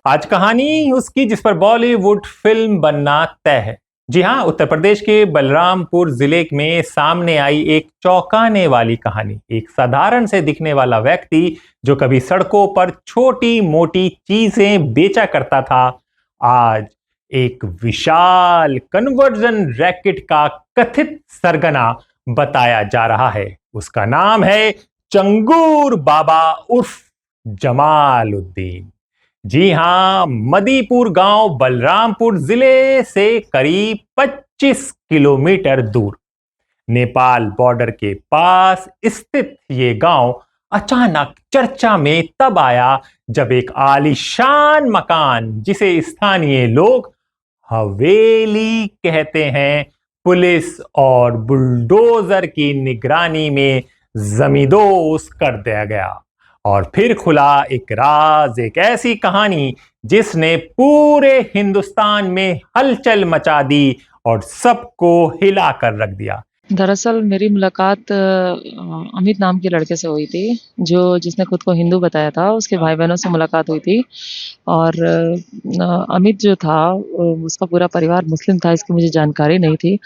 आज कहानी उसकी जिस पर बॉलीवुड फिल्म बनना तय है। जी हाँ, उत्तर प्रदेश के बलरामपुर जिले में सामने आई एक चौंकाने वाली कहानी। एक साधारण से दिखने वाला व्यक्ति जो कभी सड़कों पर छोटी मोटी चीजें बेचा करता था, आज एक विशाल कन्वर्जन रैकेट का कथित सरगना बताया जा रहा है। उसका नाम है चंगूर बाबा उर्फ जमालुद्दीन। जी हां, मदीपुर गांव बलरामपुर जिले से करीब 25 किलोमीटर दूर नेपाल बॉर्डर के पास स्थित ये गांव अचानक चर्चा में तब आया जब एक आलीशान मकान, जिसे स्थानीय लोग हवेली कहते हैं, पुलिस और बुलडोजर की निगरानी में जमींदोज कर दिया गया। और फिर खुला एक राज, एक ऐसी कहानी जिसने पूरे हिंदुस्तान में हलचल मचा दी और सबको हिलाकर रख दिया। दरअसल मेरी मुलाकात अमित नाम के लड़के से हुई थी, जिसने खुद को हिंदू बताया था। उसके भाई-बहनों से मुलाकात हुई थी और अमित जो था उसका पूरा परिवार मुस्लिम था, इसकी मुझे जानकारी नहीं थी।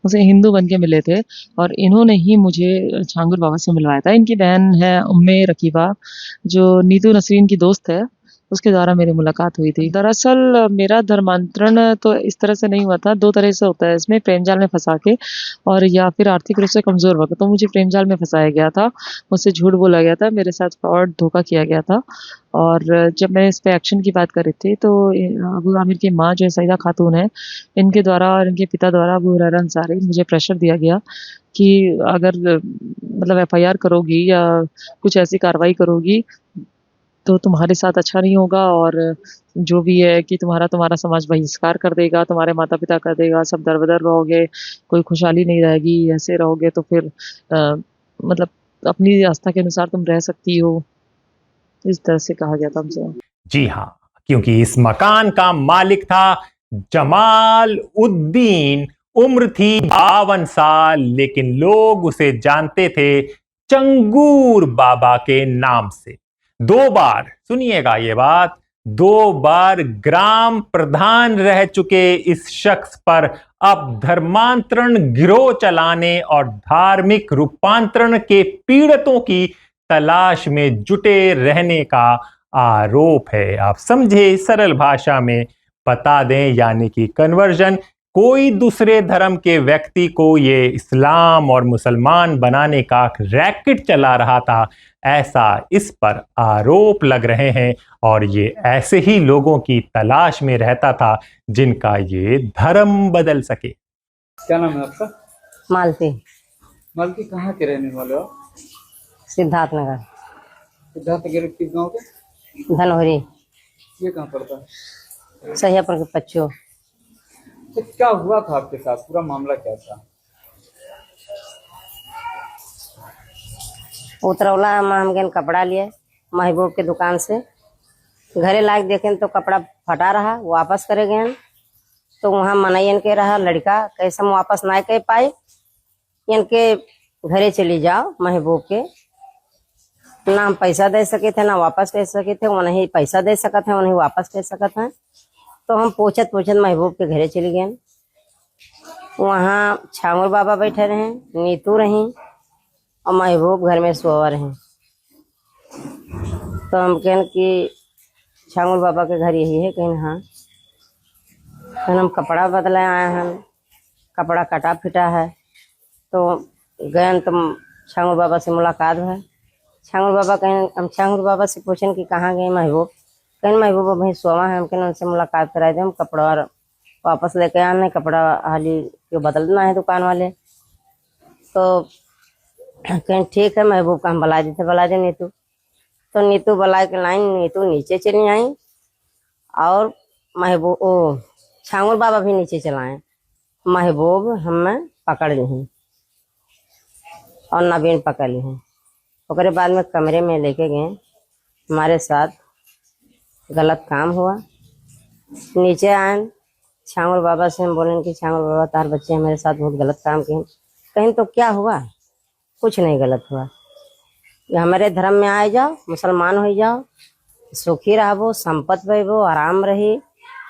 उसे हिंदू बन के मिले थे और इन्होंने ही मुझे छांगुर बाबा से मिलवाया था। इनकी बहन है उम्मे रकीबा, जो नीतू नसरीन की दोस्त है, उसके द्वारा मेरी मुलाकात हुई थी। दरअसल मेरा धर्मांतरण तो इस तरह से नहीं हुआ था, 2 तरह से होता है इसमें, प्रेम जाल में फँसा के और या फिर आर्थिक रूप से कमज़ोर होकर। तो मुझे प्रेम जाल में फँसाया गया था, मुझसे झूठ बोला गया था, मेरे साथ फ्रॉड धोखा किया गया था। और जब मैं इस पे एक्शन की बात कर रही थी तो अबू आमिर की माँ जो है सईदा खातून है, इनके द्वारा और इनके पिता द्वारा अबू हुरैरा अंसारी मुझे प्रेशर दिया गया कि अगर मतलब एफआईआर करोगी या कुछ ऐसी कार्रवाई करोगी तो तुम्हारे साथ अच्छा नहीं होगा और जो भी है कि तुम्हारा समाज बहिष्कार कर देगा, तुम्हारे माता-पिता कर देगा, सब दर-बदर रहोगे, कोई खुशहाली नहीं रहेगी, ऐसे रहोगे तो फिर मतलब अपनी आस्था के अनुसार तुम रह सकती हो। इस तरह से कहा गया था हमसे। जी हां, क्योंकि इस मकान का मालिक था जमाल उद्दीन। उम्र थी 52 साल, लेकिन लोग उसे जानते थे चंगूर बाबा के नाम से। 2 बार, सुनिएगा ये बात, 2 बार ग्राम प्रधान रह चुके इस शख्स पर अब धर्मांतरण गिरोह चलाने और धार्मिक रूपांतरण के पीड़ितों की तलाश में जुटे रहने का आरोप है। आप समझे, सरल भाषा में बता दें, यानी कि कन्वर्जन। कोई दूसरे धर्म के व्यक्ति को ये इस्लाम और मुसलमान बनाने का रैकेट चला रहा था, ऐसा इस पर आरोप लग रहे हैं। और ये ऐसे ही लोगों की तलाश में रहता था जिनका ये धर्म बदल सके। क्या नाम है आपका? मालती। मालती कहाँ के रहने वाले हो? सिद्धार्थनगर। सिद्धार्थनगर किस गाँव के? धनोहरी। ये कहाँ पड़ता है? सहियापुर के पच्चो। तो क्या हुआ था आपके साथ, पूरा मामला क्या था? उतरौला हम कपड़ा लिए महबूब के दुकान से, घरे लायक देखें तो कपड़ा फटा रहा, वापस करे गए तो वहाँ मनाई के रहा लड़का, कैसे हम वापस ना कर पाए, इनके घरे चली जाओ महबूब के, ना हम पैसा दे सके थे ना वापस कर सके थे, वो नहीं पैसा दे सका थे, वो नहीं वापस कर सका था। तो हम पूछत महबूब के घरे चली गए। वहाँ छांगुर बाबा बैठे रहे, नीतू रही और महबूब घर में सोवा रहे। तो हम कहन कि छांगुर बाबा के घर यही है, कहीं हाँ। फिर हम कपड़ा बदले आए हैं, कपड़ा कटा फिटा है। तो गए तो छांगुर बाबा से मुलाकात है। छांगुर बाबा कहें, हम छांगुर बाबा से पूछें कि कहाँ गए महबूब, कहीं महबूब भाई सोवा है। हम कहें उनसे मुलाकात कराए थे, हम कपड़ा और वापस लेके आने, कपड़ा हाली क्यों बदलना है दुकान वाले। तो कहें ठीक है महबूब का हम बुला दे नीतू। तो नीतू बुला के लाइन, नीतू नीचे चली आई और महबूब ओ छांगुर बाबा भी नीचे चलाए। महबूब हमें पकड़ ली हैं और नवीन पकड़ ली हैं। उसके बाद में कमरे में लेके गए, हमारे साथ गलत काम हुआ। नीचे आए, छांगुर बाबा से हम बोलें कि छांगुर बाबा तार बच्चे हमारे साथ बहुत गलत काम किए। कहीं तो क्या हुआ, कुछ नहीं गलत हुआ, हमारे धर्म में आ जाओ, मुसलमान हो जाओ, सुखी रहबो, संपत्ति पाइबो, आराम रही,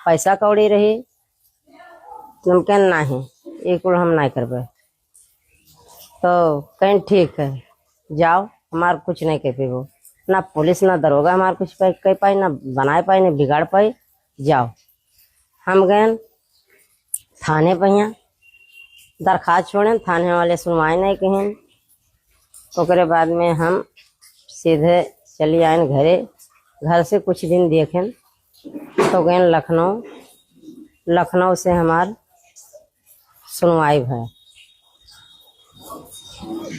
पैसा कौड़ी रही। मुमकिन नहीं, ये कुल हम नहीं करबे। तो कहीं ठीक है, जाओ, हमार कुछ नहीं कह पेबो, ना पुलिस ना दरोगा हमार कुछ कह पाई, ना बनाए पाई, ना बिगाड़ पाई। जाओ, हम गए थाने पहिया, दरखास्त छोड़े, थाने वाले सुनवाई नहीं कहें। ओकरे बाद में हम सीधे चली आए घरे। घर से कुछ दिन देखें तो गए लखनऊ। लखनऊ से हमार सुनवाई भय।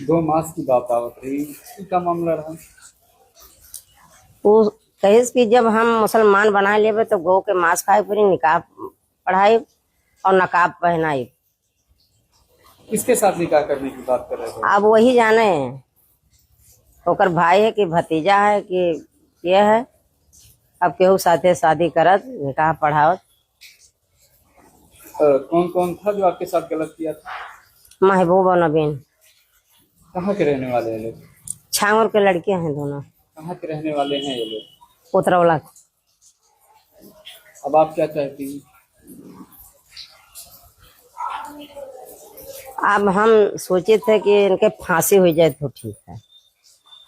2 मास की बात आवत रही, क्या मामला रहा? वो कहिस कि जब हम मुसलमान बना लेबे तो गौ के मांस खाए, पूरी निकाह पढ़ाई और नकाब पहनाई। किसके साथ निकाह करने की बात कर रहे थे? अब वही जाने ओकर भाई है कि भतीजा है कि ये है। अब केहू साथे शादी करत, निकाह पढ़ावत। कौन कौन था जो आपके साथ गलत किया था? महबूबा नबीन, कहाँ के रहने वाले हैं लोग? छांगुर के लड़के हैं दोनों, कहाँ के रहने वाले हैं ये लोग? उतरौला। अब आप क्या चाहती हैं? अब हम सोचे थे कि इनके फांसी हो जाए तो ठीक है।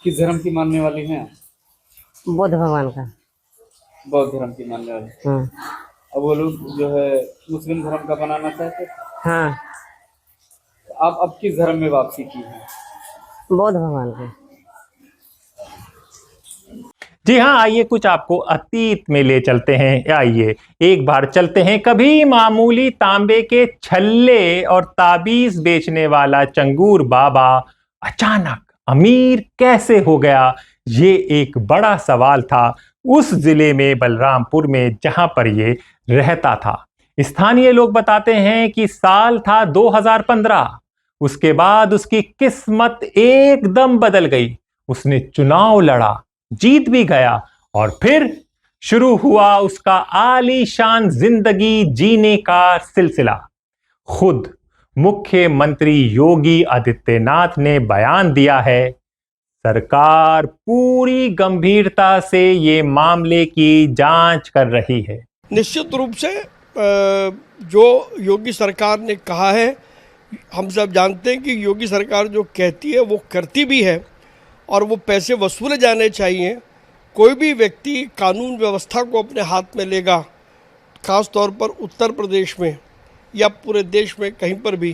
किस धर्म की मानने वाली हैं? बुद्ध भगवान का। बौद्ध धर्म की मानने वाली। अब वो लोग जो है मुस्लिम धर्म का बनाना चाहते थे। हाँ, आप अब किस धर्म में वापसी की है? बौद्ध भगवान का। जी हाँ, आइए कुछ आपको अतीत में ले चलते हैं। आइए एक बार चलते हैं, कभी मामूली तांबे के छल्ले और ताबीज बेचने वाला चंगूर बाबा अचानक अमीर कैसे हो गया, ये एक बड़ा सवाल था उस जिले में बलरामपुर में जहां पर ये रहता था। स्थानीय लोग बताते हैं कि साल था 2015। उसके बाद उसकी किस्मत एकदम बदल गई। उसने चुनाव लड़ा, जीत भी गया और फिर शुरू हुआ उसका आलीशान जिंदगी जीने का सिलसिला। खुद मुख्यमंत्री योगी आदित्यनाथ ने बयान दिया है, सरकार पूरी गंभीरता से ये मामले की जांच कर रही है। निश्चित रूप से जो योगी सरकार ने कहा है, हम सब जानते हैं कि योगी सरकार जो कहती है वो करती भी है और वो पैसे वसूले जाने चाहिए। कोई भी व्यक्ति कानून व्यवस्था को अपने हाथ में लेगा, ख़ास तौर पर उत्तर प्रदेश में या पूरे देश में कहीं पर भी,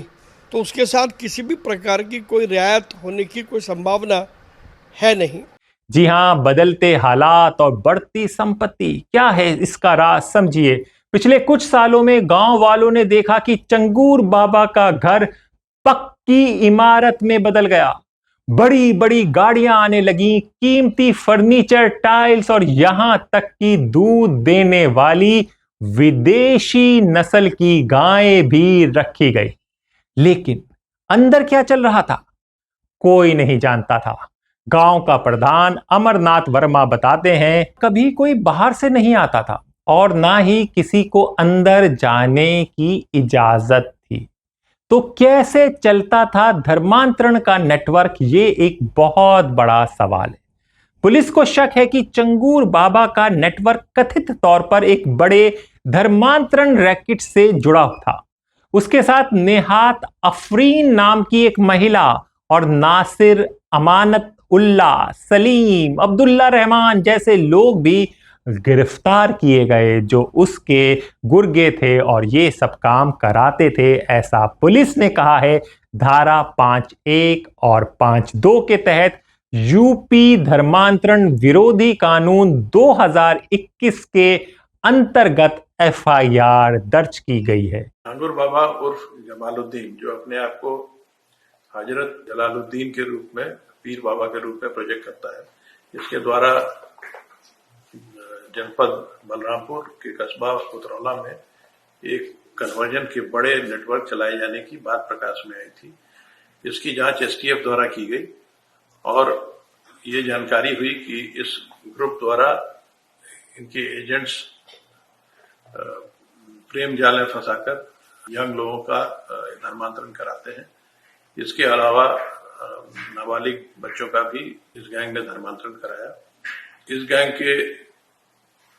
तो उसके साथ किसी भी प्रकार की कोई रियायत होने की कोई संभावना है नहीं। जी हाँ, बदलते हालात और बढ़ती संपत्ति, क्या है इसका राज, समझिए। पिछले कुछ सालों में गांव वालों ने देखा कि चंगूर बाबा का घर पक्की इमारत में बदल गया। बड़ी बड़ी गाड़ियां आने लगी, कीमती फर्नीचर, टाइल्स और यहां तक कि दूध देने वाली विदेशी नस्ल की गायें भी रखी गई। लेकिन अंदर क्या चल रहा था, कोई नहीं जानता था। गांव का प्रधान अमरनाथ वर्मा बताते हैं, कभी कोई बाहर से नहीं आता था और ना ही किसी को अंदर जाने की इजाजत थी। तो कैसे चलता था धर्मांतरण का नेटवर्क, ये एक बहुत बड़ा सवाल है। पुलिस को शक है कि चंगूर बाबा का नेटवर्क कथित तौर पर एक बड़े धर्मांतरण रैकेट से जुड़ा था। उसके साथ नेहात अफरीन नाम की एक महिला और नासिर, अमानत उल्ला, सलीम, अब्दुल्ला रहमान जैसे लोग भी गिरफ्तार किए गए, जो उसके गुर्गे थे और ये सब काम कराते थे, ऐसा पुलिस ने कहा है। धारा 5(1) और 5(2) के तहत यूपी धर्मांतरण विरोधी कानून 2021 के अंतर्गत एफआईआर दर्ज की गई है। चंगूर बाबा उर्फ जमालुद्दीन, जो अपने आप को हजरत जलालुद्दीन के रूप में, पीर बाबा के रूप में प्रोजेक्ट करता है, इसके द्वारा जनपद बलरामपुर के कस्बा उतरौला में एक कन्वर्जन के बड़े नेटवर्क चलाए जाने की बात प्रकाश में आई थी। इसकी जांच एसटीएफ द्वारा की गई और ये जानकारी हुई कि इस ग्रुप द्वारा इनके एजेंट्स प्रेम जाल में फंसाकर यंग लोगों का धर्मांतरण कराते हैं। इसके अलावा नाबालिग बच्चों का भी इस गैंग ने धर्मांतरण कराया। इस गैंग के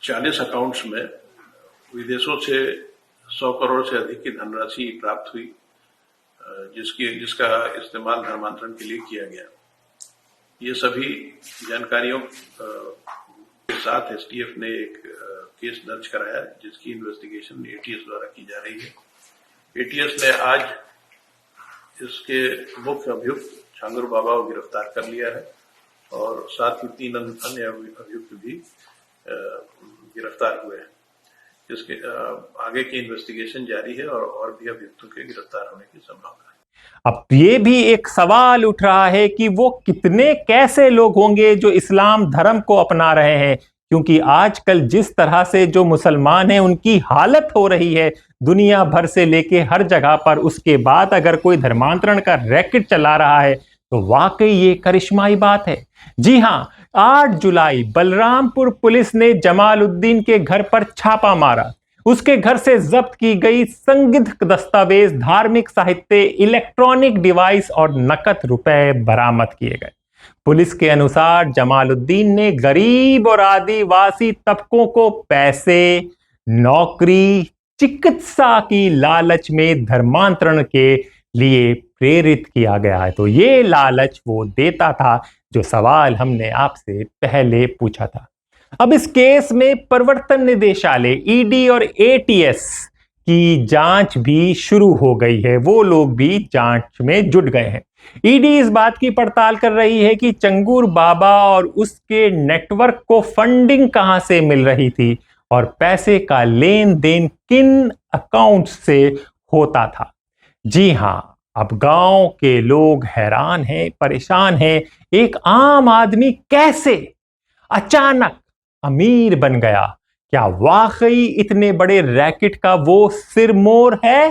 40 अकाउंट्स में विदेशों से 100 करोड़ से अधिक की धनराशि प्राप्त हुई, जिसका इस्तेमाल धर्मांतरण के लिए किया गया। ये सभी जानकारियों के साथ एसटीएफ ने एक केस दर्ज कराया, जिसकी इन्वेस्टिगेशन एटीएस द्वारा की जा रही है। एटीएस ने आज इसके मुख्य अभियुक्त छांगुर बाबा को गिरफ्तार कर लिया है और साथ ही 3 अन्य अभियुक्त भी गिरफ्तार हुए हैं। इसके आगे की इन्वेस्टिगेशन जारी है और भी अभियुक्तों के गिरफ्तार होने की संभावना है। अब ये भी एक सवाल उठ रहा है कि वो कितने कैसे लोग होंगे जो इस्लाम धर्म को अपना रहे हैं, क्योंकि आजकल जिस तरह से जो मुसलमान हैं उनकी हालत हो रही है दुनिया भर से लेके हर जगह पर, उसके बाद अगर कोई धर्मांतरण का रैकेट चला रहा है तो वाकई ये करिश्माई बात है। जी हां, 8 जुलाई बलरामपुर पुलिस ने जमालुद्दीन के घर पर छापा मारा। उसके घर से जब्त की गई संदिग्ध दस्तावेज, धार्मिक साहित्य, इलेक्ट्रॉनिक डिवाइस और नकद रुपए बरामद किए गए। पुलिस के अनुसार जमालुद्दीन ने गरीब और आदिवासी तबकों को पैसे, नौकरी, चिकित्सा की लालच में धर्मांतरण के लिए प्रेरित किया गया है। तो ये लालच वो देता था जो सवाल हमने आपसे पहले पूछा था। अब इस केस में प्रवर्तन निदेशालय ईडी और एटीएस की जांच भी शुरू हो गई है। वो लोग भी जांच में जुट गए हैं। ईडी इस बात की पड़ताल कर रही है कि चंगूर बाबा और उसके नेटवर्क को फंडिंग कहां से मिल रही थी और पैसे का लेन देन किन अकाउंट से होता था। जी हां, अब गांव के लोग हैरान हैं, परेशान हैं। एक आम आदमी कैसे अचानक अमीर बन गया? क्या वाकई इतने बड़े रैकेट का वो सिरमौर है?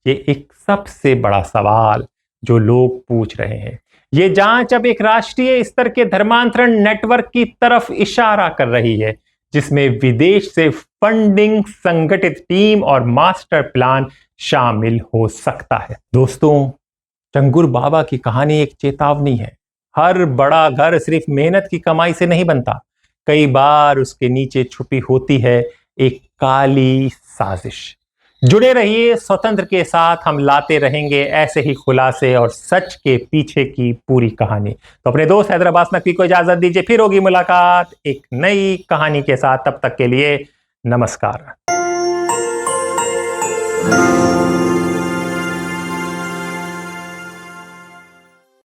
ये एक सबसे बड़ा सवाल जो लोग पूछ रहे हैं। ये जांच अब एक राष्ट्रीय स्तर के धर्मांतरण नेटवर्क की तरफ इशारा कर रही है, जिसमें विदेश से फंडिंग, संगठित टीम और मास्टर प्लान शामिल हो सकता है। दोस्तों, चंगुर बाबा की कहानी एक चेतावनी है। हर बड़ा घर सिर्फ मेहनत की कमाई से नहीं बनता। कई बार उसके नीचे छुपी होती है एक काली साजिश। जुड़े रहिए स्वतंत्र के साथ, हम लाते रहेंगे ऐसे ही खुलासे और सच के पीछे की पूरी कहानी। तो अपने दोस्त हैदराबाद नकवी को इजाजत दीजिए, फिर होगी मुलाकात एक नई कहानी के साथ। तब तक के लिए नमस्कार।